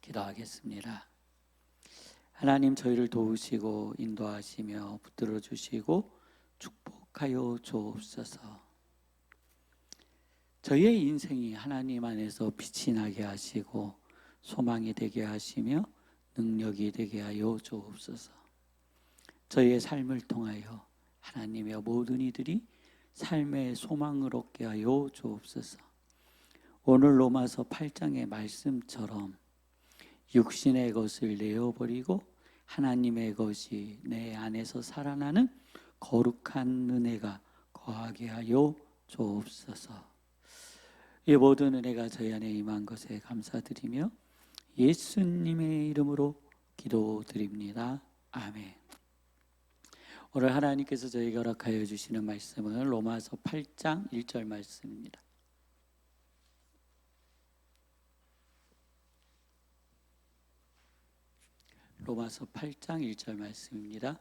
기도하겠습니다. 하나님, 저희를 도우시고 인도하시며 붙들어 주시고 축복하여 주옵소서. 저희의 인생이 하나님 안에서 빛이 나게 하시고 소망이 되게 하시며 능력이 되게 하여 주옵소서. 저희의 삶을 통하여 하나님의 모든 이들이 삶의 소망을 얻게 하여 주옵소서. 오늘 로마서 8장의 말씀처럼 육신의 것을 내어버리고 하나님의 것이 내 안에서 살아나는 거룩한 은혜가 거하게 하여 주옵소서. 이 모든 은혜가 저희 안에 임한 것에 감사드리며 예수님의 이름으로 기도드립니다. 아멘. 오늘 하나님께서 저에게 허락하여 주시는 말씀은 로마서 8장 1절 말씀입니다. 로마서 8장 1절 말씀입니다.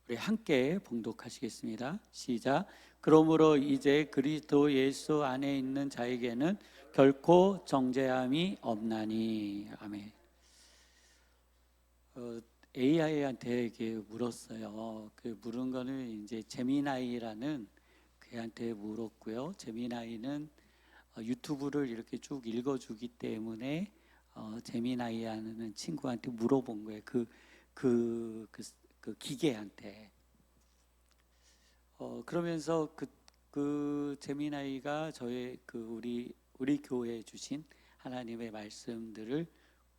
우리 함께 봉독하시겠습니다. 시작. 그러므로 이제 그리스도 예수 안에 있는 자에게는 결코 정죄함이 없나니. 아멘. AI한테 이렇게 물었어요. 그 물은 거는 이제 제미나이라는 걔한테 물었고요. 제미나이는 유튜브를 이렇게 쭉 읽어주기 때문에 제미나이라는 친구한테 물어본 거예요. 그 기계한테. 그러면서 그 제미나이가 저의 우리 교회에 주신 하나님의 말씀들을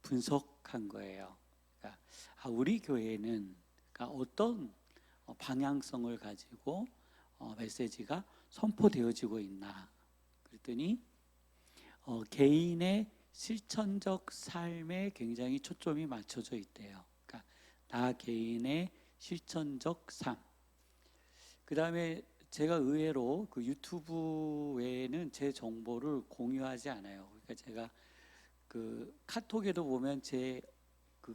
분석한 거예요. 그러니까 우리 교회는 어떤 방향성을 가지고 메시지가 선포되어지고 있나. 그랬더니 개인의 실천적 삶에 굉장히 초점이 맞춰져 있대요. 그러니까 나 개인의 실천적 삶. 그 다음에 제가 의외로 그 유튜브 외에는 제 정보를 공유하지 않아요. 그러니까 제가 그 카톡에도 보면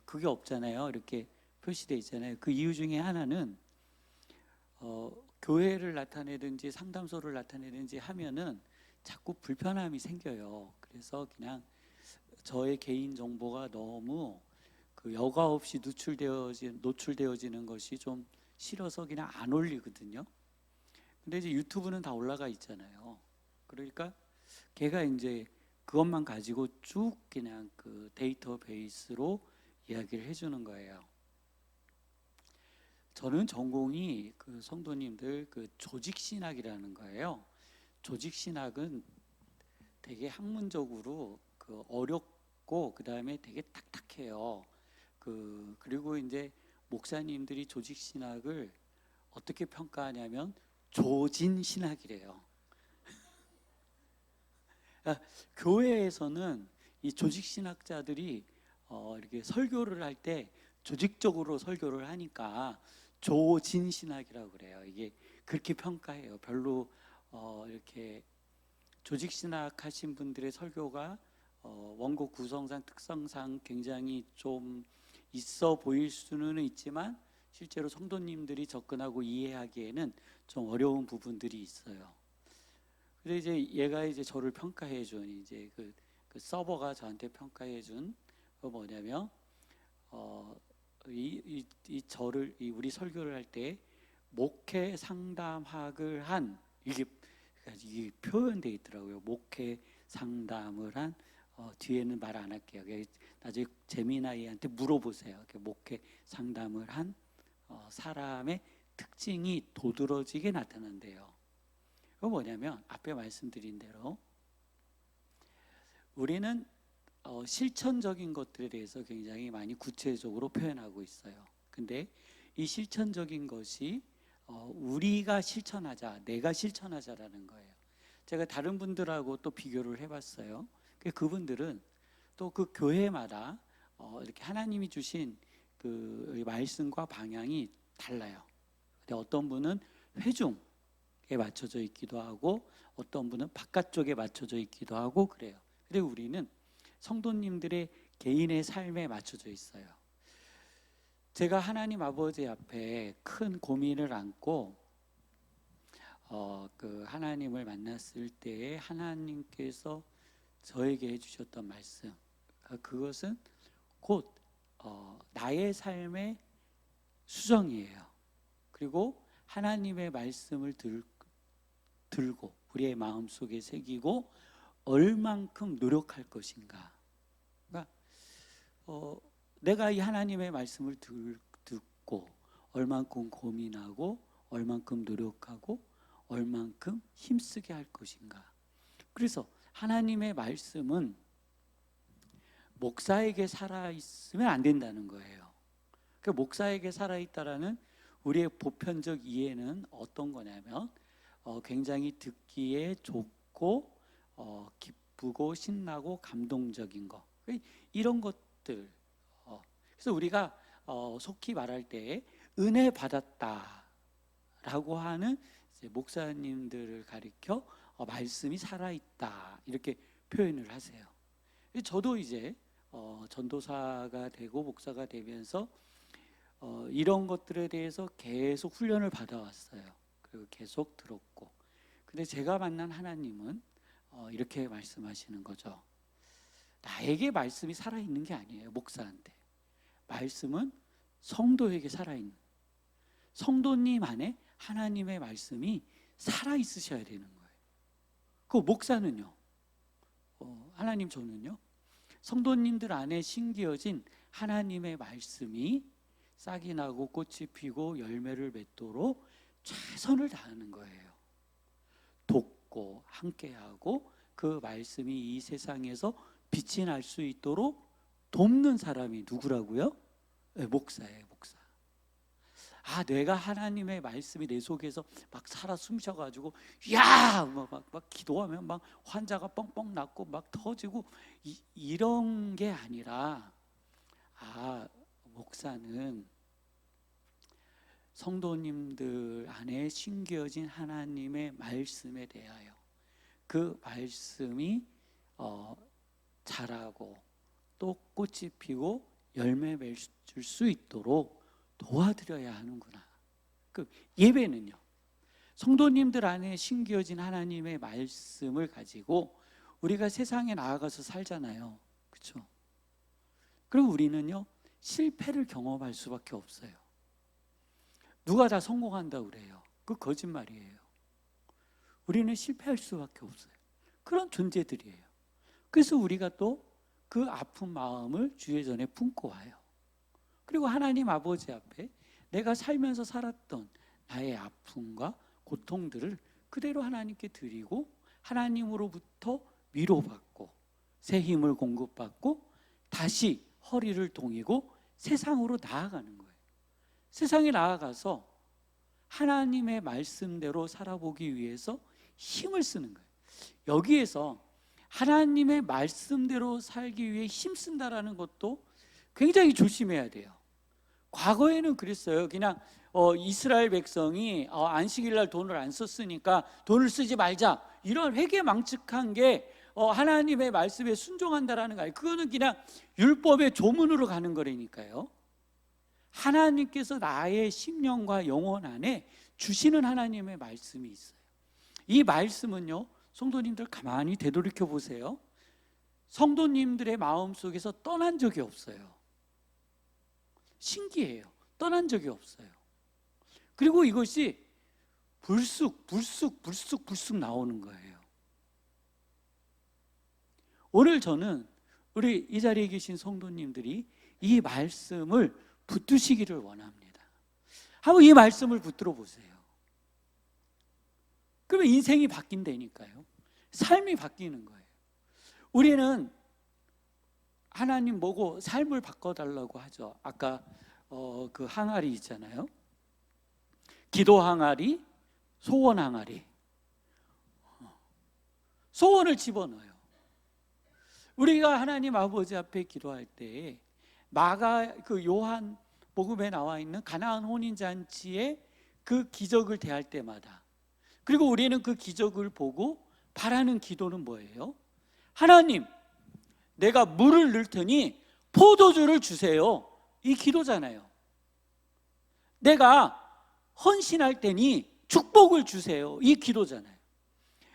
그게 없잖아요. 이렇게 표시되어 있잖아요. 그 이유 중에 하나는 교회를 나타내든지 상담소를 나타내든지 하면은 자꾸 불편함이 생겨요. 그래서 그냥 저의 개인 정보가 너무 여과 없이 노출되어지는 것이 좀 싫어서 그냥 안 올리거든요. 근데 이제 유튜브는 다 올라가 있잖아요. 그러니까 걔가 이제 그것만 가지고 쭉 그냥 그 데이터베이스로 이야기를 해주는 거예요. 저는 전공이 그 성도님들 조직신학이라는 거예요. 조직신학은 되게 학문적으로 어렵고 그 다음에 되게 딱딱해요. 그리고 이제 목사님들이 조직신학을 어떻게 평가하냐면 조진신학이래요. 교회에서는 이 조직신학자들이 이렇게 설교를 할 때 조직적으로 설교를 하니까 조진신학이라고 그래요. 이게 그렇게 평가해요. 별로 이렇게 조직신학 하신 분들의 설교가 원고 구성상 특성상 굉장히 좀 있어 보일 수는 있지만 실제로 성도님들이 접근하고 이해하기에는 좀 어려운 부분들이 있어요. 근데 이제 얘가 이제 저를 평가해 준 이제 그 서버가 저한테 평가해 준 뭐냐면 우리 설교를 할 때 목회 상담학을 한 이게 표현되어 있더라고요. 목회 상담을 한 뒤에는 말 안 할게요. 나중에 제미나이한테 물어보세요. 목회 상담을 한 사람의 특징이 도드러지게 나타난대요. 그거 뭐냐면 앞에 말씀드린 대로 우리는 실천적인 것들에 대해서 굉장히 많이 구체적으로 표현하고 있어요. 근데 이 실천적인 것이 우리가 실천하자, 내가 실천하자라는 거예요. 제가 다른 분들하고 또 비교를 해봤어요. 그분들은 또 그 교회마다 이렇게 하나님이 주신 그 말씀과 방향이 달라요. 근데 어떤 분은 회중에 맞춰져 있기도 하고 어떤 분은 바깥쪽에 맞춰져 있기도 하고 그래요. 근데 우리는 성도님들의 개인의 삶에 맞춰져 있어요. 제가 하나님 아버지 앞에 큰 고민을 안고 하나님을 만났을 때에 하나님께서 저에게 해주셨던 말씀, 그것은 곧 나의 삶의 수정이에요. 그리고 하나님의 말씀을 들고 우리의 마음속에 새기고 얼만큼 노력할 것인가. 그러니까 내가 이 하나님의 말씀을 듣고 얼만큼 고민하고 얼만큼 노력하고 얼만큼 힘쓰게 할 것인가. 그래서 하나님의 말씀은 목사에게 살아있으면 안 된다는 거예요. 그 목사에게 살아있다라는 우리의 보편적 이해는 어떤 거냐면 굉장히 듣기에 좋고 기쁘고 신나고 감동적인 거, 이런 것들. 그래서 우리가 속히 말할 때 은혜 받았다라고 하는 이제 목사님들을 가리켜 말씀이 살아있다 이렇게 표현을 하세요. 저도 이제 전도사가 되고 목사가 되면서 이런 것들에 대해서 계속 훈련을 받아왔어요. 그리고 계속 들었고, 근데 제가 만난 하나님은 이렇게 말씀하시는 거죠. 나에게 말씀이 살아있는 게 아니에요. 목사한테 말씀은 성도에게 살아있는, 성도님 안에 하나님의 말씀이 살아있으셔야 되는 거예요. 그 목사는요, 하나님, 저는요, 성도님들 안에 심겨진 하나님의 말씀이 싹이 나고 꽃이 피고 열매를 맺도록 최선을 다하는 거예요. 돕고 함께하고 그 말씀이 이 세상에서 빛이 날 수 있도록 돕는 사람이 누구라고요? 네, 목사예요, 목사. 내가 하나님의 말씀이 내 속에서 막 살아 숨쉬어가지고 막 기도하면 막 환자가 뻥뻥 낫고 막 터지고 이런 게 아니라, 목사는 성도님들 안에 심겨진 하나님의 말씀에 대하여 그 말씀이 자라고 또 꽃이 피고 열매 맺을 수 있도록 도와드려야 하는구나. 그 예배는요, 성도님들 안에 심겨진 하나님의 말씀을 가지고 우리가 세상에 나아가서 살잖아요. 그렇죠? 그럼 우리는요, 실패를 경험할 수밖에 없어요. 누가 다 성공한다고 그래요. 그 거짓말이에요. 우리는 실패할 수밖에 없어요. 그런 존재들이에요. 그래서 우리가 또 그 아픈 마음을 주의 전에 품고 와요. 그리고 하나님 아버지 앞에 내가 살면서 살았던 나의 아픔과 고통들을 그대로 하나님께 드리고 하나님으로부터 위로받고 새 힘을 공급받고 다시 허리를 동이고 세상으로 나아가는 거예요. 세상에 나아가서 하나님의 말씀대로 살아보기 위해서 힘을 쓰는 거예요. 여기에서 하나님의 말씀대로 살기 위해 힘쓴다라는 것도 굉장히 조심해야 돼요. 과거에는 그랬어요. 그냥 이스라엘 백성이 안식일날 돈을 안 썼으니까 돈을 쓰지 말자, 이런 회개망측한 게 하나님의 말씀에 순종한다라는 거예요. 그거는 그냥 율법의 조문으로 가는 거라니까요. 하나님께서 나의 심령과 영혼 안에 주시는 하나님의 말씀이 있어요. 이 말씀은요, 성도님들 가만히 되돌이켜 보세요. 성도님들의 마음속에서 떠난 적이 없어요. 신기해요. 떠난 적이 없어요. 그리고 이것이 불쑥 나오는 거예요. 오늘 저는 우리 이 자리에 계신 성도님들이 이 말씀을 붙드시기를 원합니다. 한번 이 말씀을 붙들어 보세요. 그러면 인생이 바뀐다니까요. 삶이 바뀌는 거예요. 우리는 하나님 보고 삶을 바꿔달라고 하죠. 아까 그 항아리 있잖아요. 기도 항아리, 소원 항아리. 소원을 집어넣어요. 우리가 하나님 아버지 앞에 기도할 때 그 요한 복음에 나와 있는 가나안 혼인잔치의 그 기적을 대할 때마다, 그리고 우리는 그 기적을 보고 바라는 기도는 뭐예요? 하나님, 내가 물을 넣을 테니 포도주를 주세요. 이 기도잖아요. 내가 헌신할 테니 축복을 주세요. 이 기도잖아요.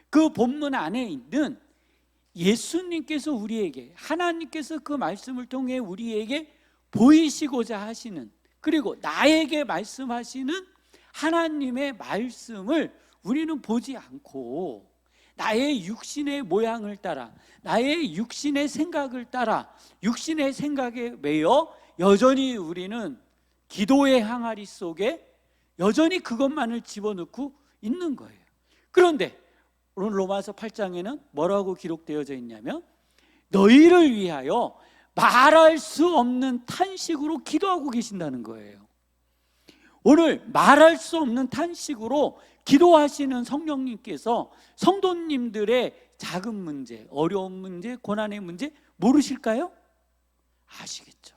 그 본문 안에 있는 예수님께서 우리에게, 하나님께서 그 말씀을 통해 우리에게 보이시고자 하시는, 그리고 나에게 말씀하시는 하나님의 말씀을 우리는 보지 않고 나의 육신의 모양을 따라, 나의 육신의 생각을 따라, 육신의 생각에 매여 여전히 우리는 기도의 항아리 속에 여전히 그것만을 집어넣고 있는 거예요. 그런데 오늘 로마서 8장에는 뭐라고 기록되어져 있냐면, 너희를 위하여 말할 수 없는 탄식으로 기도하고 계신다는 거예요. 오늘 말할 수 없는 탄식으로 기도하시는 성령님께서 성도님들의 작은 문제, 어려운 문제, 고난의 문제 모르실까요? 아시겠죠.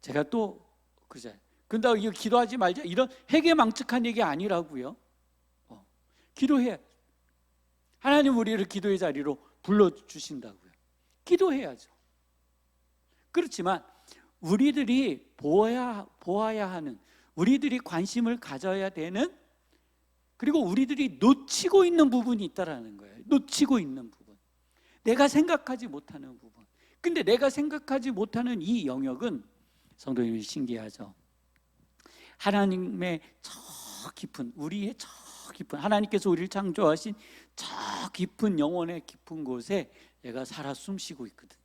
제가 또 그죠. 근데 이거 기도하지 말자, 이런 해괴망측한 얘기 아니라고요. 기도해. 하나님 우리를 기도의 자리로 불러주신다고요. 기도해야죠. 그렇지만 우리들이 보아야 하는, 우리들이 관심을 가져야 되는, 그리고 우리들이 놓치고 있는 부분이 있다라는 거예요. 놓치고 있는 부분, 내가 생각하지 못하는 부분. 근데 내가 생각하지 못하는 이 영역은 성도님이 신기하죠. 하나님의 저 깊은, 우리의 저 깊은, 하나님께서 우리를 창조하신 저 깊은 영혼의 깊은 곳에 내가 살아 숨쉬고 있거든요.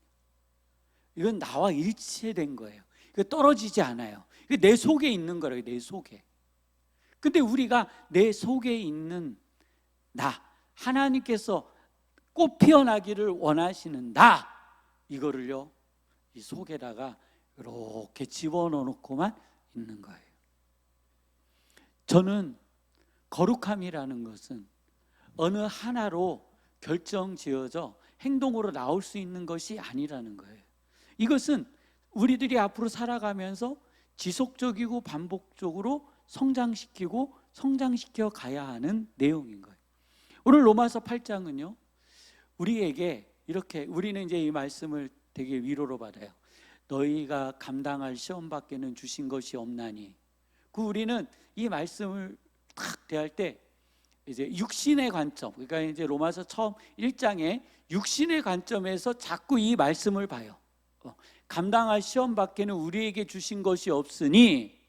이건 나와 일치된 거예요. 이거 떨어지지 않아요. 이거 내 속에 있는 거예요. 내 속에. 근데 우리가 내 속에 있는 나, 하나님께서 꽃 피어나기를 원하시는 나, 이거를요, 이 속에다가 이렇게 집어넣어놓고만 있는 거예요. 저는 거룩함이라는 것은 어느 하나로 결정지어져 행동으로 나올 수 있는 것이 아니라는 거예요. 이것은 우리들이 앞으로 살아가면서 지속적이고 반복적으로 성장시켜 가야 하는 내용인 거예요. 오늘 로마서 8장은요, 우리에게 이렇게, 우리는 이제 이 말씀을 되게 위로로 받아요. 너희가 감당할 시험 밖에는 주신 것이 없나니. 우리는 이 말씀을 딱 대할 때 이제 육신의 관점, 그러니까 이제 로마서 처음 1장에 육신의 관점에서 자꾸 이 말씀을 봐요. 감당할 시험 밖에는 우리에게 주신 것이 없으니,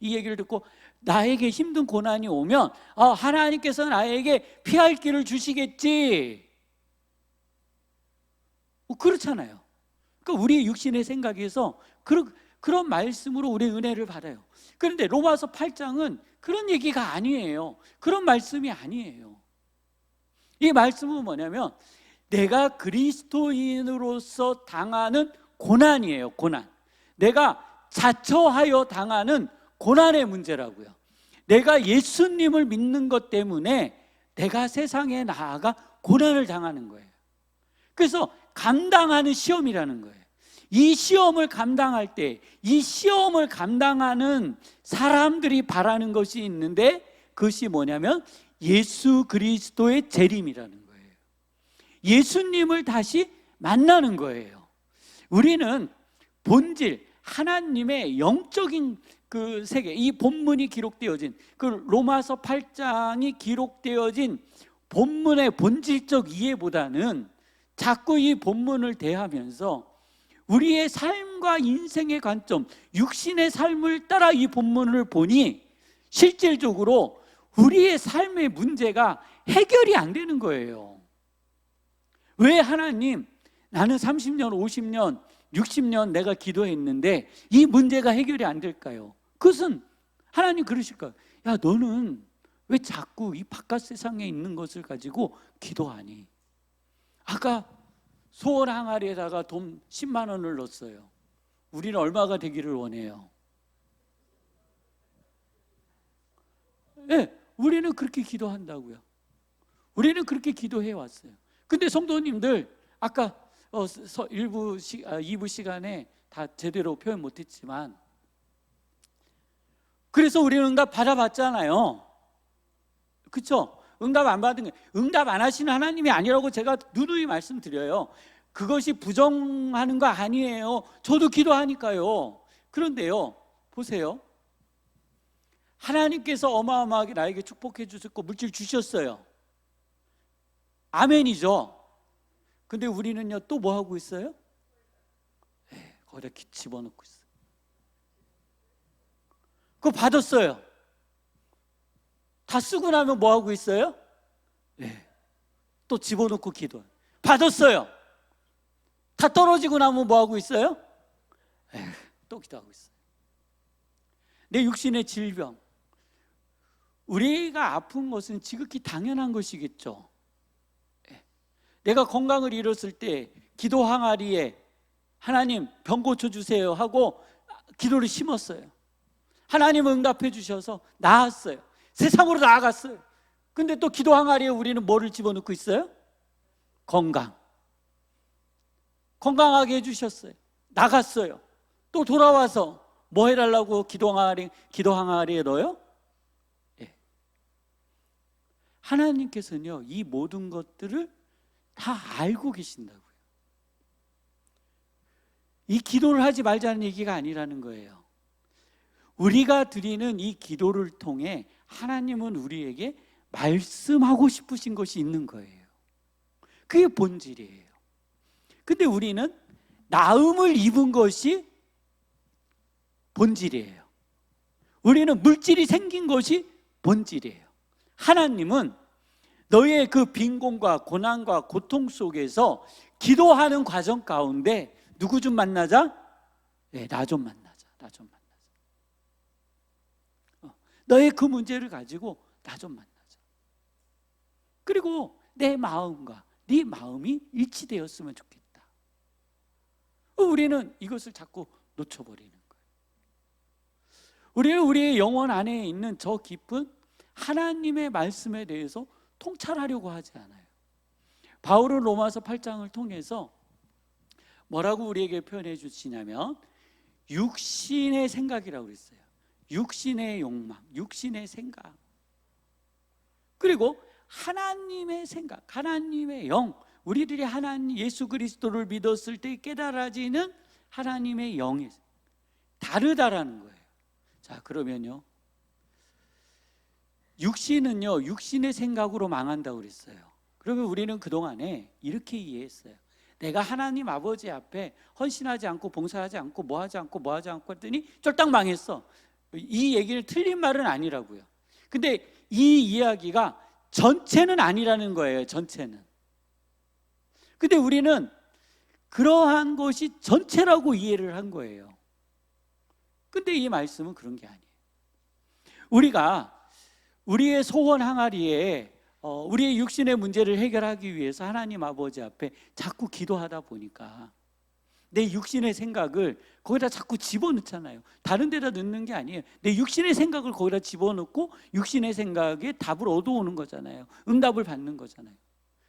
이 얘기를 듣고 나에게 힘든 고난이 오면 하나님께서 나에게 피할 길을 주시겠지. 그렇잖아요. 그러니까 우리의 육신의 생각에서 그런 말씀으로 우리 은혜를 받아요. 그런데 로마서 8장은 그런 얘기가 아니에요. 그런 말씀이 아니에요. 이 말씀은 뭐냐면 내가 그리스도인으로서 당하는 고난이에요. 고난. 내가 자처하여 당하는 고난의 문제라고요. 내가 예수님을 믿는 것 때문에 내가 세상에 나아가 고난을 당하는 거예요. 그래서 감당하는 시험이라는 거예요. 이 시험을 감당할 때, 이 시험을 감당하는 사람들이 바라는 것이 있는데, 그것이 뭐냐면 예수 그리스도의 재림이라는 거예요. 예수님을 다시 만나는 거예요. 우리는 본질, 하나님의 영적인 그 세계, 이 본문이 기록되어진, 그 로마서 8장이 기록되어진 본문의 본질적 이해보다는 자꾸 이 본문을 대하면서 우리의 삶과 인생의 관점, 육신의 삶을 따라 이 본문을 보니 실질적으로 우리의 삶의 문제가 해결이 안 되는 거예요. 왜 하나님, 나는 30년, 50년, 60년 내가 기도했는데 이 문제가 해결이 안 될까요? 그것은 하나님 그러실까요? 야, 너는 왜 자꾸 이 바깥 세상에 있는 것을 가지고 기도하니? 아까 소원 항아리에다가 돈 10만 원을 넣었어요. 우리는 얼마가 되기를 원해요? 네, 우리는 그렇게 기도한다고요. 우리는 그렇게 기도해 왔어요. 근데 성도님들, 아까 2부 시간에 다 제대로 표현 못했지만, 그래서 우리는 응답 받아봤잖아요. 그렇죠? 응답 안 받은 게, 응답 안 하시는 하나님이 아니라고 제가 누누이 말씀드려요. 그것이 부정하는 거 아니에요. 저도 기도하니까요. 그런데요, 보세요. 하나님께서 어마어마하게 나에게 축복해 주셨고 물질 주셨어요. 아멘이죠. 근데 우리는요, 또 뭐 하고 있어요? 네, 거기다 집어넣고 있어요. 그거 받았어요. 다 쓰고 나면 뭐 하고 있어요? 네, 또 집어넣고 기도해요. 받았어요. 다 떨어지고 나면 뭐 하고 있어요? 네, 또 기도하고 있어요. 내 육신의 질병, 우리가 아픈 것은 지극히 당연한 것이겠죠. 내가 건강을 잃었을 때 기도 항아리에 하나님 병 고쳐주세요 하고 기도를 심었어요. 하나님 응답해 주셔서 나았어요. 세상으로 나아갔어요. 근데 또 기도 항아리에 우리는 뭐를 집어넣고 있어요? 건강하게 해주셨어요. 나갔어요. 또 돌아와서 뭐 해달라고 기도 항아리에 넣어요? 네. 하나님께서는요, 이 모든 것들을 다 알고 계신다고요. 이 기도를 하지 말자는 얘기가 아니라는 거예요. 우리가 드리는 이 기도를 통해 하나님은 우리에게 말씀하고 싶으신 것이 있는 거예요. 그게 본질이에요. 근데 우리는 나음을 입은 것이 본질이에요. 우리는 물질이 생긴 것이 본질이에요. 하나님은 너의 그 빈곤과 고난과 고통 속에서 기도하는 과정 가운데 누구 좀 만나자? 네, 나 좀 만나자. 너의 그 문제를 가지고 나 좀 만나자. 그리고 내 마음과 네 마음이 일치되었으면 좋겠다. 우리는 이것을 자꾸 놓쳐버리는 거예요. 우리는 우리의 영혼 안에 있는 저 깊은 하나님의 말씀에 대해서 통찰하려고 하지 않아요. 바울은 로마서 8장을 통해서 뭐라고 우리에게 표현해 주시냐면 육신의 생각이라고 그랬어요. 육신의 욕망, 육신의 생각, 그리고 하나님의 생각, 하나님의 영, 우리들이 하나님 예수 그리스도를 믿었을 때 깨달아지는 하나님의 영이 다르다라는 거예요. 자, 그러면요, 육신은요, 육신의 생각으로 망한다고 그랬어요. 그러면 우리는 그동안에 이렇게 이해했어요. 내가 하나님 아버지 앞에 헌신하지 않고 봉사하지 않고 뭐하지 않고 했더니 쫄딱 망했어. 이 얘기를 틀린 말은 아니라고요. 근데 이 이야기가 전체는 아니라는 거예요. 전체는. 근데 우리는 그러한 것이 전체라고 이해를 한 거예요. 근데 이 말씀은 그런 게 아니에요. 우리가 우리의 소원 항아리에 우리의 육신의 문제를 해결하기 위해서 하나님 아버지 앞에 자꾸 기도하다 보니까 내 육신의 생각을 거기다 자꾸 집어넣잖아요. 다른 데다 넣는 게 아니에요. 내 육신의 생각을 거기다 집어넣고 육신의 생각에 답을 얻어오는 거잖아요. 응답을 받는 거잖아요.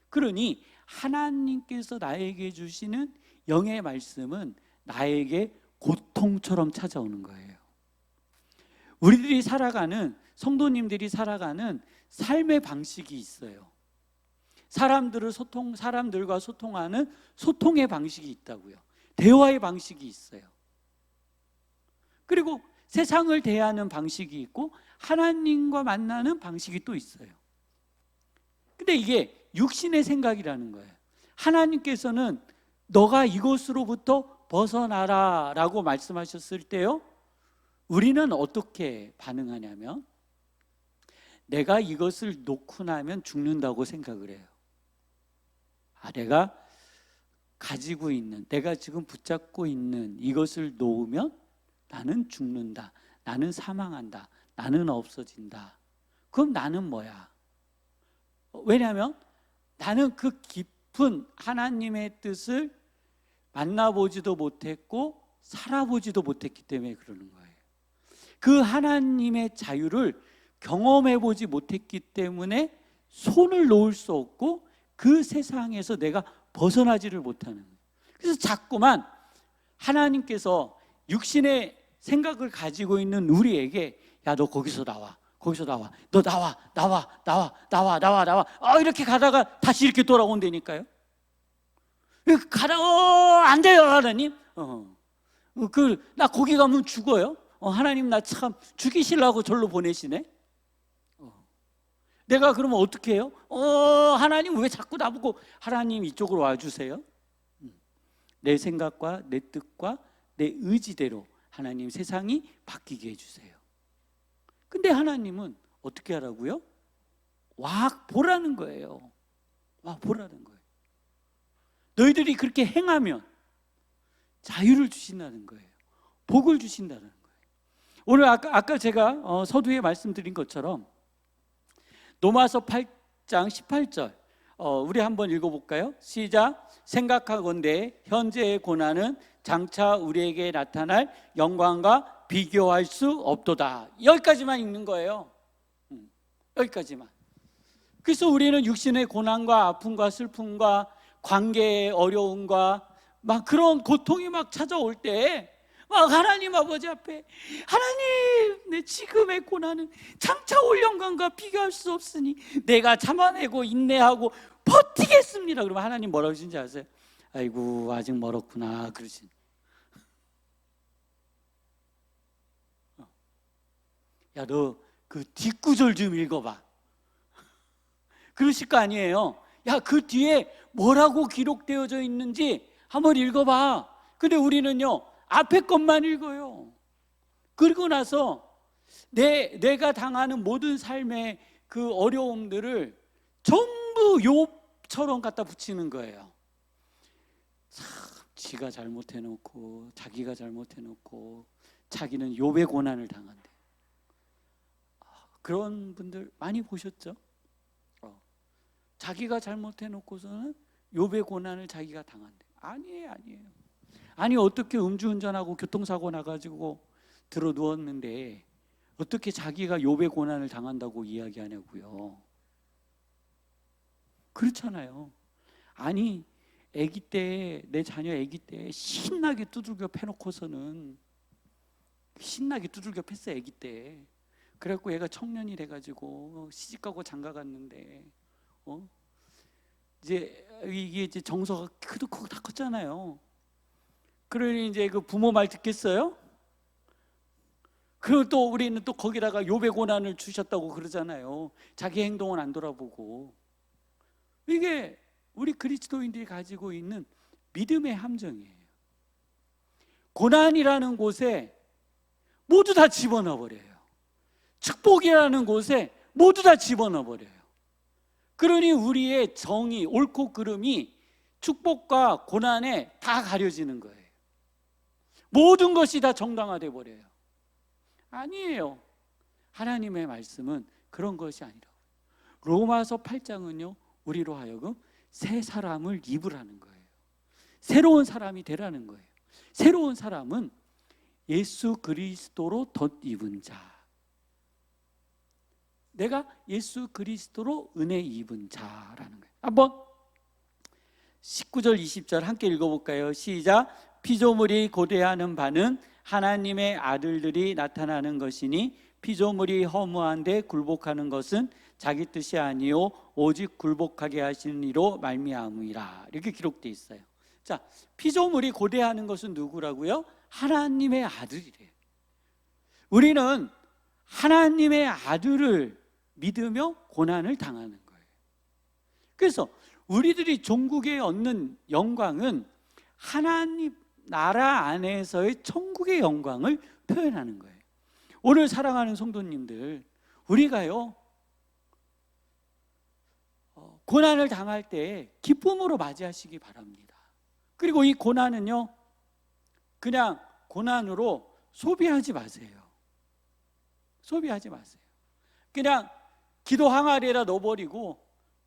그러니 하나님께서 나에게 주시는 영의 말씀은 나에게 고통처럼 찾아오는 거예요. 우리들이 살아가는, 성도님들이 살아가는 삶의 방식이 있어요. 사람들과 소통하는 소통의 방식이 있다고요. 대화의 방식이 있어요. 그리고 세상을 대하는 방식이 있고 하나님과 만나는 방식이 또 있어요. 근데 이게 육신의 생각이라는 거예요. 하나님께서는 너가 이것으로부터 벗어나라 라고 말씀하셨을 때요, 우리는 어떻게 반응하냐면 내가 이것을 놓고 나면 죽는다고 생각을 해요. 내가 가지고 있는, 내가 지금 붙잡고 있는 이것을 놓으면 나는 죽는다, 나는 사망한다, 나는 없어진다. 그럼 나는 뭐야? 왜냐하면 나는 그 깊은 하나님의 뜻을 만나보지도 못했고 살아보지도 못했기 때문에 그러는 거예요. 그 하나님의 자유를 경험해보지 못했기 때문에 손을 놓을 수 없고 그 세상에서 내가 벗어나지를 못하는 거예요. 그래서 자꾸만 하나님께서 육신의 생각을 가지고 있는 우리에게 야, 너 거기서 나와, 너 나와. 이렇게 가다가 다시 이렇게 돌아온다니까요. 가다가 안 돼요, 하나님. 나 거기 가면 죽어요. 하나님 나 참 죽이시려고 절로 보내시네. 내가 그러면 어떻게 해요? 하나님 왜 자꾸 나보고 하나님 이쪽으로 와주세요? 내 생각과 내 뜻과 내 의지대로 하나님 세상이 바뀌게 해주세요. 근데 하나님은 어떻게 하라고요? 와 보라는 거예요. 와 보라는 거예요. 너희들이 그렇게 행하면 자유를 주신다는 거예요. 복을 주신다는 거예요. 오늘 아까 제가 서두에 말씀드린 것처럼 로마서 8장 18절 우리 한번 읽어볼까요? 시작. 생각하건대 현재의 고난은 장차 우리에게 나타날 영광과 비교할 수 없도다. 여기까지만 읽는 거예요. 여기까지만. 그래서 우리는 육신의 고난과 아픔과 슬픔과 관계의 어려움과 막 그런 고통이 막 찾아올 때 막 하나님 아버지 앞에 하나님 내 지금의 고난은 장차 올 영광과 비교할 수 없으니 내가 참아내고 인내하고 버티겠습니다. 그러면 하나님 뭐라고 하시는지 아세요? 아이고 아직 멀었구나 그러시니. 야 너 그 뒷구절 좀 읽어봐. 그러실 거 아니에요. 야 그 뒤에 뭐라고 기록되어져 있는지 한번 읽어봐. 근데 우리는요 앞에 것만 읽어요. 그리고 나서 내가 당하는 모든 삶의 그 어려움들을 전부 욥처럼 갖다 붙이는 거예요. 참 지가 잘못해놓고 자기가 잘못해놓고 자기는 욥의 고난을 당한대. 그런 분들 많이 보셨죠? 자기가 잘못해놓고서는 욥의 고난을 자기가 당한대. 아니에요. 아니 어떻게 음주운전하고 교통사고 나가지고 들어 누웠는데 어떻게 자기가 욥의 고난을 당한다고 이야기하냐고요. 그렇잖아요. 아니 아기 때 내 자녀 아기 때 신나게 두들겨 패놓고서는 신나게 두들겨 팼어 아기 때. 그래갖고 얘가 청년이 돼가지고 시집가고 장가갔는데 이게 이제 정서가 크도 크고 다 컸잖아요. 그러니 이제 그 부모 말 듣겠어요? 그리고 또 우리는 또 거기다가 욥의 고난을 주셨다고 그러잖아요. 자기 행동은 안 돌아보고. 이게 우리 그리스도인들이 가지고 있는 믿음의 함정이에요. 고난이라는 곳에 모두 다 집어넣어 버려요. 축복이라는 곳에 모두 다 집어넣어 버려요. 그러니 우리의 정의, 옳고 그름이 축복과 고난에 다 가려지는 거예요. 모든 것이 다 정당화돼 버려요. 아니에요. 하나님의 말씀은 그런 것이 아니라고. 로마서 8장은요 우리로 하여금 새 사람을 입으라는 거예요. 새로운 사람이 되라는 거예요. 새로운 사람은 예수 그리스도로 덧입은 자. 내가 예수 그리스도로 은혜 입은 자라는 거예요. 한번 19절 20절 함께 읽어볼까요? 시작. 피조물이 고대하는 바는 하나님의 아들들이 나타나는 것이니 피조물이 허무한데 굴복하는 것은 자기 뜻이 아니요 오직 굴복하게 하시는 이로 말미암으이라. 이렇게 기록되어 있어요. 자, 피조물이 고대하는 것은 누구라고요? 하나님의 아들이래요. 우리는 하나님의 아들을 믿으며 고난을 당하는 거예요. 그래서 우리들이 종국에 얻는 영광은 하나님 나라 안에서의 천국의 영광을 표현하는 거예요. 오늘 사랑하는 성도님들, 우리가요 고난을 당할 때 기쁨으로 맞이하시기 바랍니다. 그리고 이 고난은요 그냥 고난으로 소비하지 마세요. 소비하지 마세요. 그냥 기도 항아리에다 넣어버리고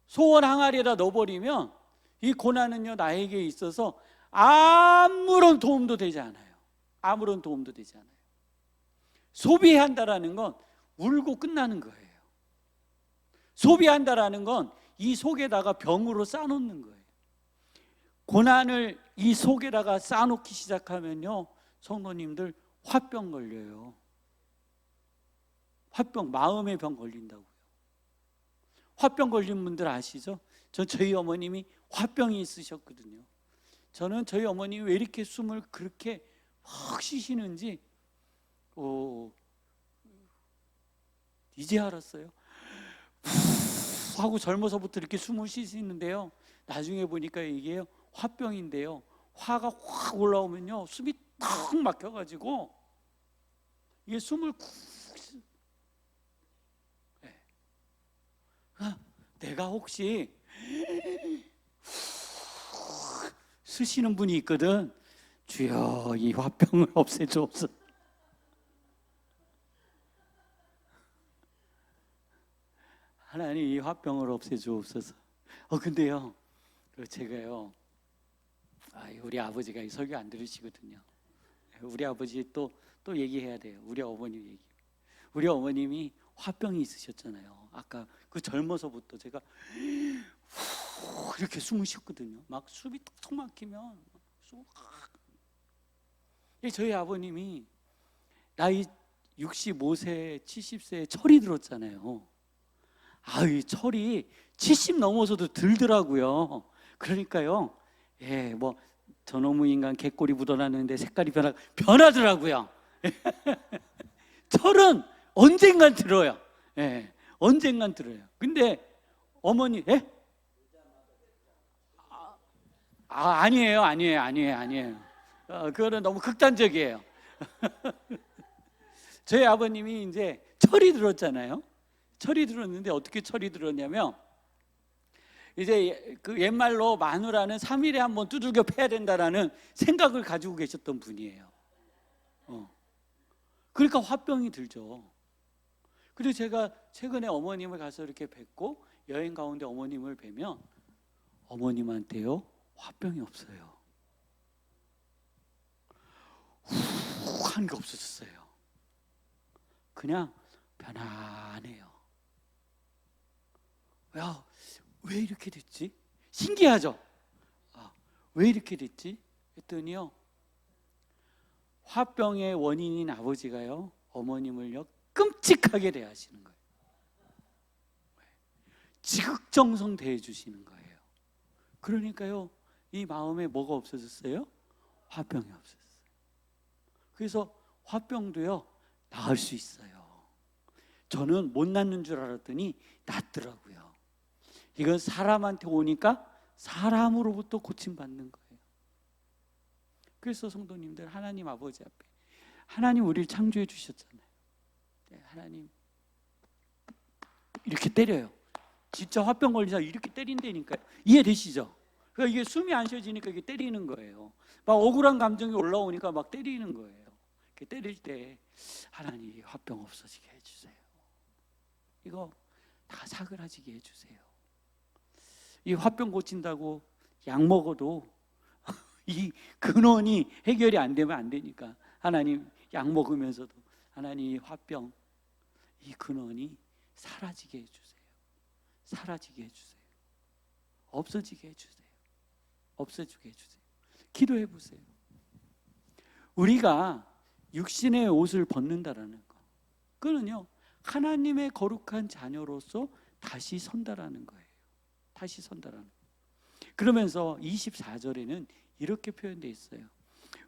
소원 항아리에다 넣어버리면 이 고난은요 나에게 있어서 아무런 도움도 되지 않아요. 아무런 도움도 되지 않아요. 소비한다라는 건 울고 끝나는 거예요. 소비한다라는 건 이 속에다가 병으로 싸놓는 거예요. 고난을 이 속에다가 싸놓기 시작하면요 성도님들 화병 걸려요. 화병, 마음의 병 걸린다고요. 화병 걸린 분들 아시죠? 저희 어머님이 화병이 있으셨거든요. 저는 저희 어머님이 왜 이렇게 숨을 그렇게 확 쉬시는지 이제 알았어요. 하고 젊어서부터 이렇게 숨을 쉴 수 있는데요, 나중에 보니까 이게 화병인데요, 화가 확 올라오면요 숨이 탁 막혀가지고 이게 숨을 쿡. 네. 내가 혹시 쓰시는 분이 있거든. 주여 이 화병을 없애주옵소서. 하나님 이 화병을 없애주옵소서. 근데요 제가요, 우리 아버지가 이 설교 안 들으시거든요. 우리 아버지 또 얘기해야 돼요. 우리 어머님 얘기. 우리 어머님이 화병이 있으셨잖아요. 아까 그 젊어서부터 제가 이렇게 숨을 쉬었거든요. 막 숨이 턱 막히면 저희 아버님이 나이 65세, 70세에 철이 들었잖아요. 이 철이 70 넘어서도 들더라고요. 그러니까요, 뭐 저놈의 인간 개꼬리 묻어놨는데 색깔이 변하더라고요. 철은 언젠간 들어요. 언젠간 들어요. 근데 어머니, 아니에요. 그거는 너무 극단적이에요. 저희 아버님이 이제 철이 들었잖아요. 철이 들었는데 어떻게 철이 들었냐면, 이제 그 옛말로 마누라는 3일에 한 번 두들겨 패야 된다라는 생각을 가지고 계셨던 분이에요. 그러니까 화병이 들죠. 그리고 제가 최근에 어머님을 가서 이렇게 뵙고 여행 가운데 어머님을 뵈면 어머님한테요 화병이 없어요. 후 하는 게 없어졌어요. 그냥 편안해요. 야, 왜 이렇게 됐지? 신기하죠? 왜 이렇게 됐지? 했더니요, 화병의 원인인 아버지가요 어머님을요 끔찍하게 대하시는 거예요. 지극정성 대해주시는 거예요. 그러니까요 이 마음에 뭐가 없어졌어요? 화병이 없어졌어요. 그래서 화병도요 나을 수 있어요. 저는 못 낫는 줄 알았더니 낫더라고요. 이건 사람한테 오니까 사람으로부터 고침받는 거예요. 그래서 성도님들, 하나님 아버지 앞에, 하나님 우리를 창조해 주셨잖아요. 하나님 이렇게 때려요. 진짜 화병 걸리자 이렇게 때린다니까요. 이해되시죠? 그러니까 이게 숨이 안 쉬어지니까 이게 때리는 거예요. 막 억울한 감정이 올라오니까 막 때리는 거예요. 이렇게 때릴 때 하나님 화병 없어지게 해주세요. 이거 다 사그라지게 해주세요. 이 화병 고친다고 약 먹어도 이 근원이 해결이 안 되면 안 되니까 하나님 약 먹으면서도 하나님 이 화병, 이 근원이 사라지게 해주세요. 사라지게 해주세요. 없어지게 해주세요. 없어지게 해주세요. 기도해 보세요. 우리가 육신의 옷을 벗는다라는 거, 그거는요 하나님의 거룩한 자녀로서 다시 선다라는 거예요. 다시 선다라는 거예요. 그러면서 24절에는 이렇게 표현되어 있어요.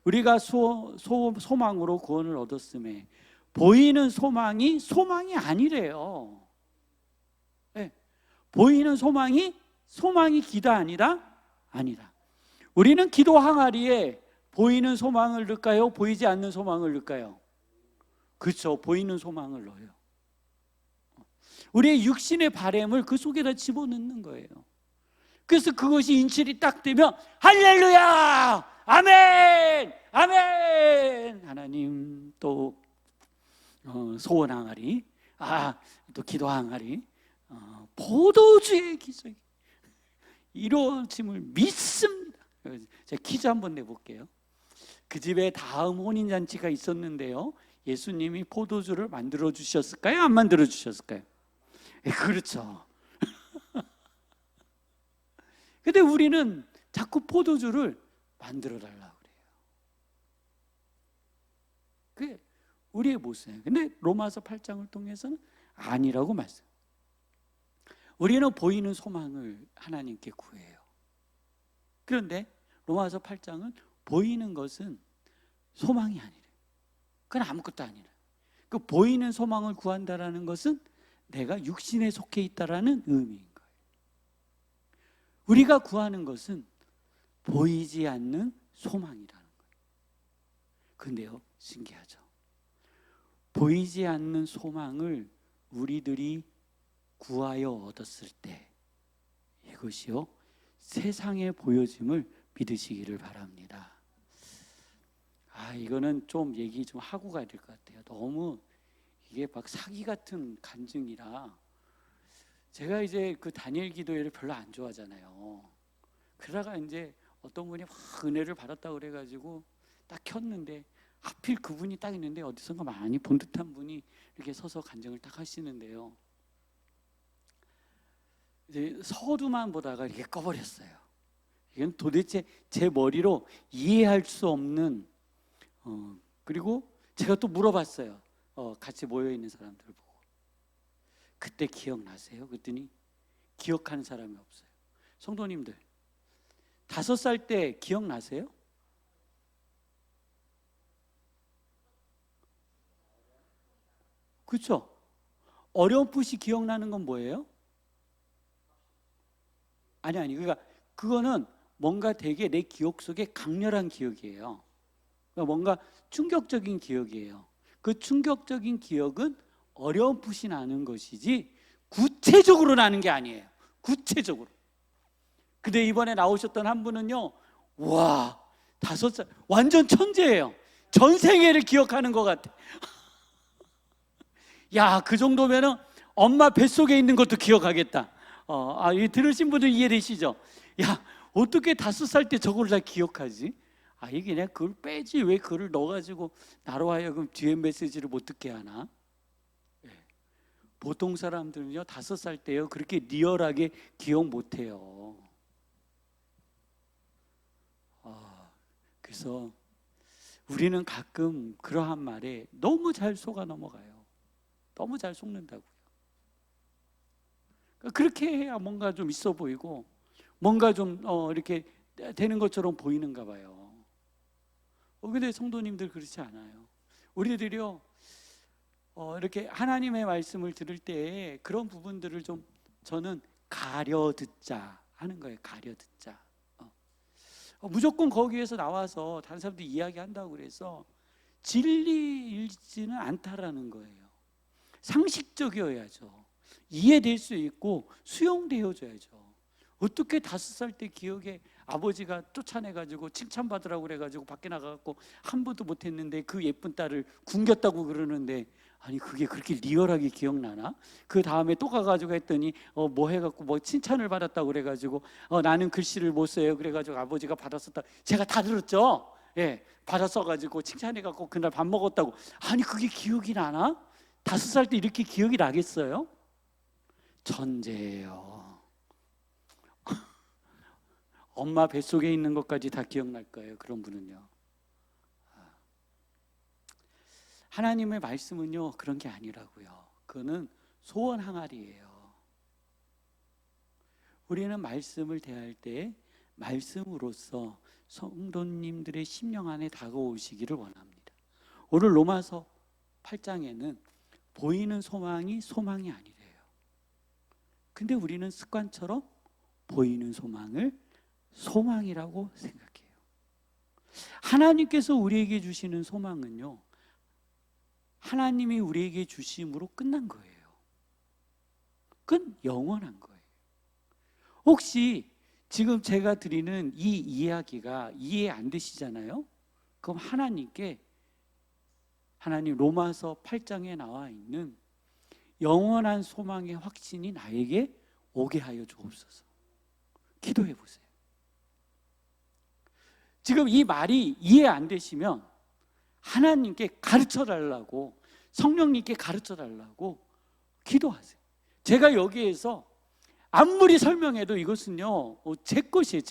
우리가 소망으로 구원을 얻었음에 보이는 소망이 아니래요. 네. 보이는 소망이 기다 아니다. 우리는 기도 항아리에 보이는 소망을 넣을까요? 보이지 않는 소망을 넣을까요? 그렇죠. 보이는 소망을 넣어요. 우리의 육신의 바램을 그 속에다 집어넣는 거예요. 그래서 그것이 인출이 딱 되면 할렐루야! 아멘! 아멘! 하나님 또 소원 항아리, 또 기도 항아리, 포도주의 기적이 이루어짐을 믿습니다. 제가 퀴즈 한번 내볼게요. 그 집에 다음 혼인잔치가 있었는데요, 예수님이 포도주를 만들어 주셨을까요? 안 만들어 주셨을까요? 그렇죠. 근데 우리는 자꾸 포도주를 만들어 달라고 그래요. 그게 우리의 모습이에요. 근데 로마서 8장을 통해서는 아니라고 말씀. 우리는 보이는 소망을 하나님께 구해요. 그런데 로마서 8장은 보이는 것은 소망이 아니래요. 그건 아무것도 아니래요. 그 보이는 소망을 구한다라는 것은 내가 육신에 속해 있다라는 의미인 거예요. 우리가 구하는 것은 보이지 않는 소망이라는 거예요. 근데요, 신기하죠. 보이지 않는 소망을 우리들이 구하여 얻었을 때 이것이요, 세상에 보여짐을 믿으시기를 바랍니다. 이거는 좀 얘기 좀 하고 가야 될 것 같아요. 너무 이게 막 사기 같은 간증이라. 제가 이제 그 다니엘 기도회를 별로 안 좋아하잖아요. 그러다가 이제 어떤 분이 막 은혜를 받았다고 그래가지고 딱 켰는데 하필 그분이 딱 있는데 어디선가 많이 본 듯한 분이 이렇게 서서 간증을 딱 하시는데요. 이제 서두만 보다가 이렇게 꺼버렸어요. 이건 도대체 제 머리로 이해할 수 없는, 그리고 제가 또 물어봤어요. 같이 모여있는 사람들 보고 그때 기억나세요? 그랬더니 기억하는 사람이 없어요. 성도님들 5살 때 기억나세요? 그렇죠? 어렴풋이 기억나는 건 뭐예요? 아니 그러니까 그거는 뭔가 되게 내 기억 속에 강렬한 기억이에요. 그러니까 뭔가 충격적인 기억이에요. 그 충격적인 기억은 어렴풋이 나는 것이지 구체적으로 나는 게 아니에요. 구체적으로. 근데 이번에 나오셨던 한 분은요, 와, 5살 완전 천재예요. 전 세계를 기억하는 것 같아. 야, 그 정도면은 엄마 뱃속에 있는 것도 기억하겠다. 이 들으신 분들 이해되시죠? 야, 어떻게 5살 때 저걸 다 기억하지? 이게 내가 그걸 빼지 왜 그걸 넣어가지고 나로 하여금 뒤에 메시지를 못 듣게 하나? 보통 사람들은요 5살 때요 그렇게 리얼하게 기억 못해요. 그래서 우리는 가끔 그러한 말에 너무 잘 속아 넘어가요. 너무 잘 속는다고요. 그렇게 해야 뭔가 좀 있어 보이고 뭔가 좀 이렇게 되는 것처럼 보이는가 봐요. 근데 성도님들 그렇지 않아요. 우리들이요 이렇게 하나님의 말씀을 들을 때 그런 부분들을 좀 저는 가려 듣자 하는 거예요. 가려 듣자. 무조건 거기에서 나와서 다른 사람들이 이야기한다고 그래서 진리일지는 않다라는 거예요. 상식적이어야죠. 이해될 수 있고 수용되어져야죠. 어떻게 5살 때 기억에 아버지가 쫓아내가지고 칭찬받으라고 그래가지고 밖에 나가갖고 한 번도 못했는데 그 예쁜 딸을 굶겼다고 그러는데, 아니 그게 그렇게 리얼하게 기억나나? 그 다음에 또 가가지고 했더니 뭐 해갖고 뭐 칭찬을 받았다고 그래가지고 나는 글씨를 못 써요 그래가지고 아버지가 받았었다. 제가 다 들었죠. 예, 받았어가지고 칭찬해갖고 그날 밥 먹었다고. 아니 그게 기억이 나나? 5살 때 이렇게 기억이 나겠어요? 천재예요. 엄마 뱃속에 있는 것까지 다 기억날 거예요. 그런 분은요. 하나님의 말씀은요 그런 게 아니라고요. 그거는 소원 항아리예요. 우리는 말씀을 대할 때 말씀으로서 성도님들의 심령 안에 다가오시기를 원합니다. 오늘 로마서 8장에는 보이는 소망이 소망이 아니래요. 근데 우리는 습관처럼 보이는 소망을 소망이라고 생각해요. 하나님께서 우리에게 주시는 소망은요 하나님이 우리에게 주심으로 끝난 거예요. 그건 영원한 거예요. 혹시 지금 제가 드리는 이 이야기가 이해 안 되시잖아요? 그럼 하나님 로마서 8장에 나와 있는 영원한 소망의 확신이 나에게 오게 하여 주옵소서. 기도해 보세요. 지금 이 말이 이해 안 되시면 하나님께 가르쳐 달라고, 성령님께 가르쳐 달라고 기도하세요. 제가 여기에서 아무리 설명해도 이것은요 제 것이에요.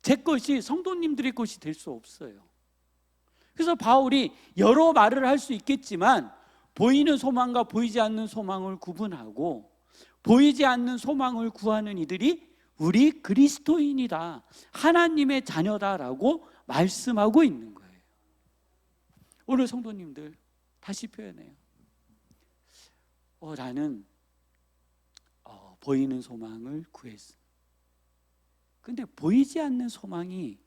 제 것이 성도님들의 것이 될 수 없어요. 그래서 바울이 여러 말을 할 수 있겠지만 보이는 소망과 보이지 않는 소망을 구분하고, 보이지 않는 소망을 구하는 이들이 우리 그리스도인이다, 하나님의 자녀다라고 말씀하고 있는 거예요. 오늘 성도님들 다시 표현해요. 나는 보이는 소망을 구했어. 근데 보이지 않는 소망이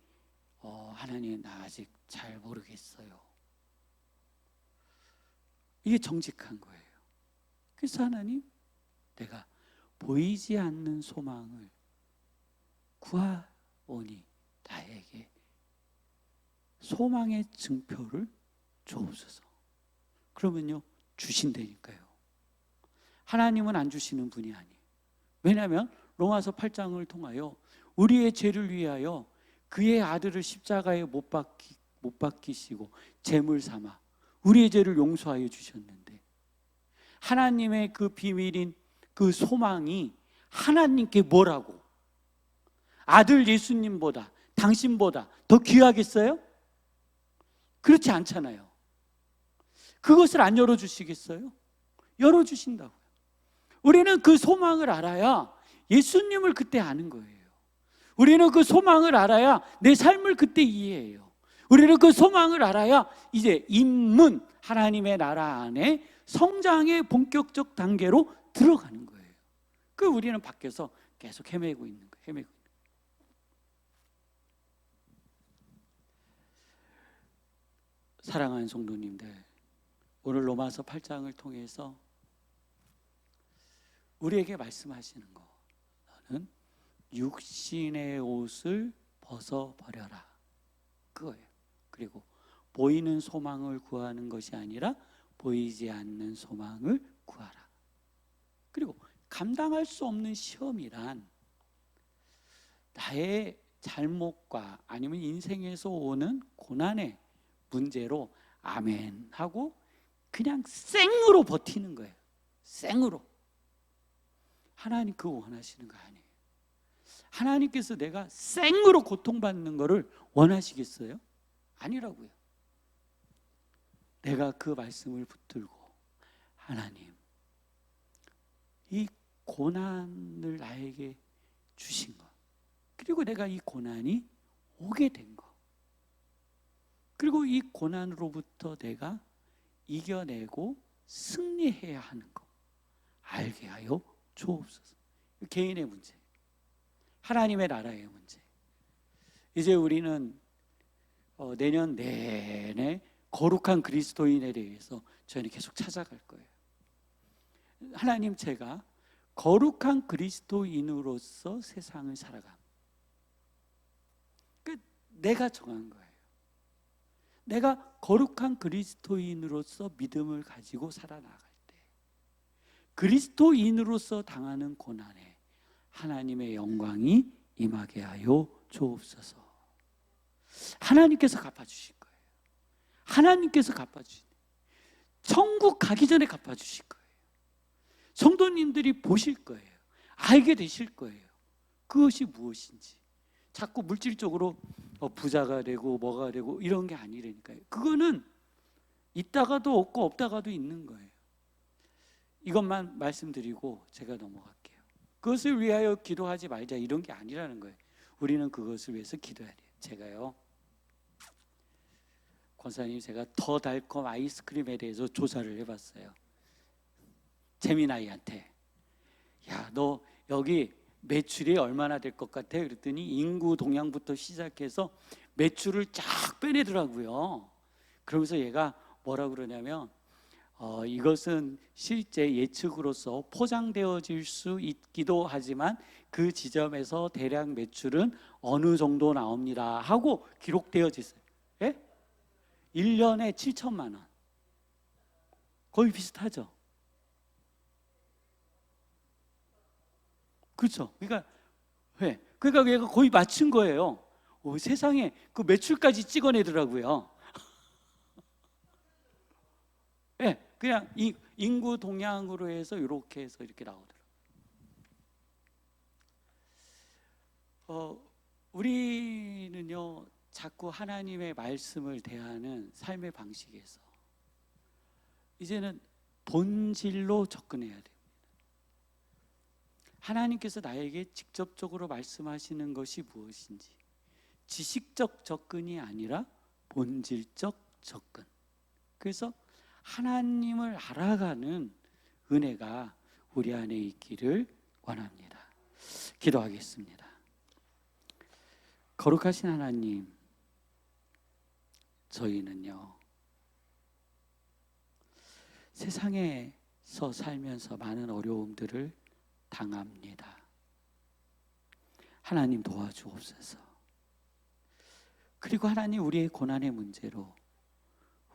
하나님 나 아직 잘 모르겠어요. 이게 정직한 거예요. 그래서 하나님 내가 보이지 않는 소망을 구하오니 나에게 소망의 증표를 주옵소서. 그러면요 주신다니까요. 하나님은 안 주시는 분이 아니에요. 왜냐하면 로마서 8장을 통하여 우리의 죄를 위하여 그의 아들을 십자가에 못 박히시고 제물 삼아 우리의 죄를 용서하여 주셨는데, 하나님의 그 비밀인 그 소망이 하나님께 뭐라고? 아들 예수님보다 당신보다 더 귀하겠어요? 그렇지 않잖아요. 그것을 안 열어주시겠어요? 열어주신다고요. 우리는 그 소망을 알아야 예수님을 그때 아는 거예요. 우리는 그 소망을 알아야 내 삶을 그때 이해해요. 우리는 그 소망을 알아야 이제 입문 하나님의 나라 안에 성장의 본격적 단계로 들어가는 거예요. 그 우리는 밖에서 계속 헤매고 있는 거예요. 헤매고 있는 거예요. 사랑하는 성도님들, 오늘 로마서 8장을 통해서 우리에게 말씀하시는 거, 너는 육신의 옷을 벗어버려라, 그거예요. 그리고 보이는 소망을 구하는 것이 아니라 보이지 않는 소망을 구하라. 그리고 감당할 수 없는 시험이란 나의 잘못과 아니면 인생에서 오는 고난의 문제로 아멘 하고 그냥 생으로 버티는 거예요. 생으로. 하나님 그거 원하시는 거 아니에요. 하나님께서 내가 생으로 고통받는 거를 원하시겠어요? 아니라고요. 내가 그 말씀을 붙들고 하나님, 이 고난을 나에게 주신 것, 그리고 내가 이 고난이 오게 된 것, 그리고 이 고난으로부터 내가 이겨내고 승리해야 하는 것 알게 하여 주옵소서. 개인의 문제, 하나님의 나라의 문제. 이제 우리는 내년 내내 거룩한 그리스도인에 대해서 저희는 계속 찾아갈 거예요. 하나님, 제가 거룩한 그리스도인으로서 세상을 살아감. 내가 정한 거예요. 내가 거룩한 그리스도인으로서 믿음을 가지고 살아나갈 때 그리스도인으로서 당하는 고난에 하나님의 영광이 임하게 하여 주옵소서. 하나님께서 갚아주실 거예요. 하나님께서 갚아주실 거예요. 천국 가기 전에 갚아주실 거예요. 성도님들이 보실 거예요. 알게 되실 거예요. 그것이 무엇인지. 자꾸 물질적으로 부자가 되고 뭐가 되고 이런 게 아니라니까요. 그거는 있다가도 없고 없다가도 있는 거예요. 이것만 말씀드리고 제가 넘어갈게요. 그것을 위하여 기도하지 말자 이런 게 아니라는 거예요. 우리는 그것을 위해서 기도해야 돼요. 제가요, 권사님, 제가 더 달콤 아이스크림에 대해서 조사를 해봤어요. 재민아이한테, 야, 너 여기 매출이 얼마나 될 것 같아? 그랬더니 인구 동향부터 시작해서 매출을 쫙 빼내더라고요. 그러면서 얘가 뭐라 그러냐면 이것은 실제 예측으로서 포장되어질 수 있기도 하지만 그 지점에서 대략 매출은 어느 정도 나옵니다 하고 기록되어져 있어요. 예? 1년에 7천만 원. 거의 비슷하죠. 그렇죠. 그러니까 얘가 거의 맞춘 거예요. 세상에 그 매출까지 찍어내더라고요. 네, 그냥 인구 동향으로 해서 이렇게 해서 이렇게 나오더라고요. 우리는요 자꾸 하나님의 말씀을 대하는 삶의 방식에서 이제는 본질로 접근해야 돼요. 하나님께서 나에게 직접적으로 말씀하시는 것이 무엇인지, 지식적 접근이 아니라 본질적 접근. 그래서 하나님을 알아가는 은혜가 우리 안에 있기를 원합니다. 기도하겠습니다. 거룩하신 하나님, 저희는요 세상에서 살면서 많은 어려움들을 당합니다. 하나님 도와주옵소서. 그리고 하나님, 우리의 고난의 문제로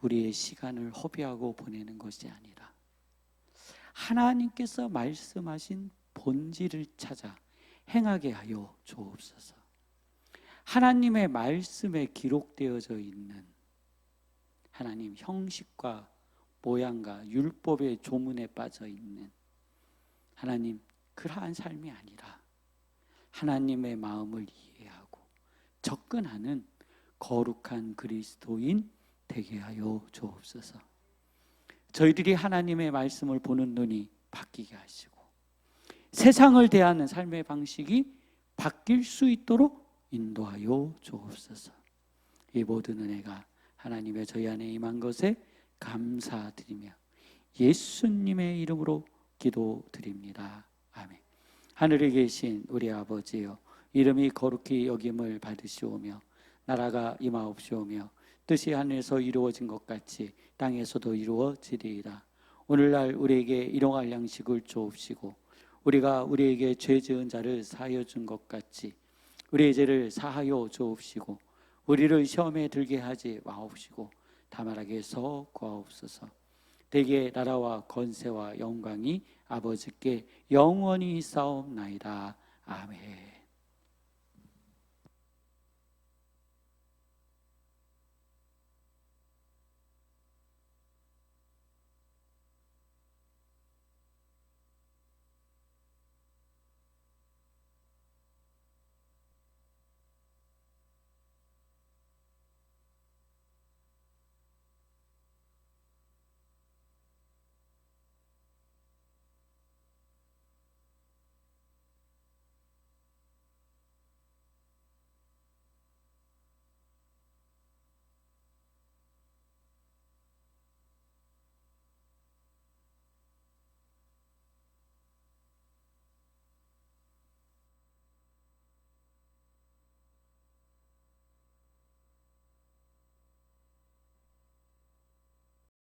우리의 시간을 허비하고 보내는 것이 아니라 하나님께서 말씀하신 본질을 찾아 행하게 하여 주옵소서. 하나님의 말씀에 기록되어져 있는 하나님 형식과 모양과 율법의 조문에 빠져 있는 하나님, 그러한 삶이 아니라 하나님의 마음을 이해하고 접근하는 거룩한 그리스도인 되게 하여 주옵소서. 저희들이 하나님의 말씀을 보는 눈이 바뀌게 하시고 세상을 대하는 삶의 방식이 바뀔 수 있도록 인도하여 주옵소서. 이 모든 은혜가 하나님의 저희 안에 임한 것에 감사드리며 예수님의 이름으로 기도드립니다. 아멘. 하늘에 계신 우리 아버지여, 이름이 거룩히 여김을 받으시오며 나라가 임하옵시오며 뜻이 하늘에서 이루어진 것 같이 땅에서도 이루어지리이다. 오늘날 우리에게 일용할 양식을 주옵시고 우리가 우리에게 죄 지은 자를 사하여 준 것 같이 우리의 죄를 사하여 주옵시고 우리를 시험에 들게 하지 마옵시고 다만 악에서 구하옵소서. 대개 나라와 권세와 영광이 아버지께 영원히 있사옵나이다. 아멘.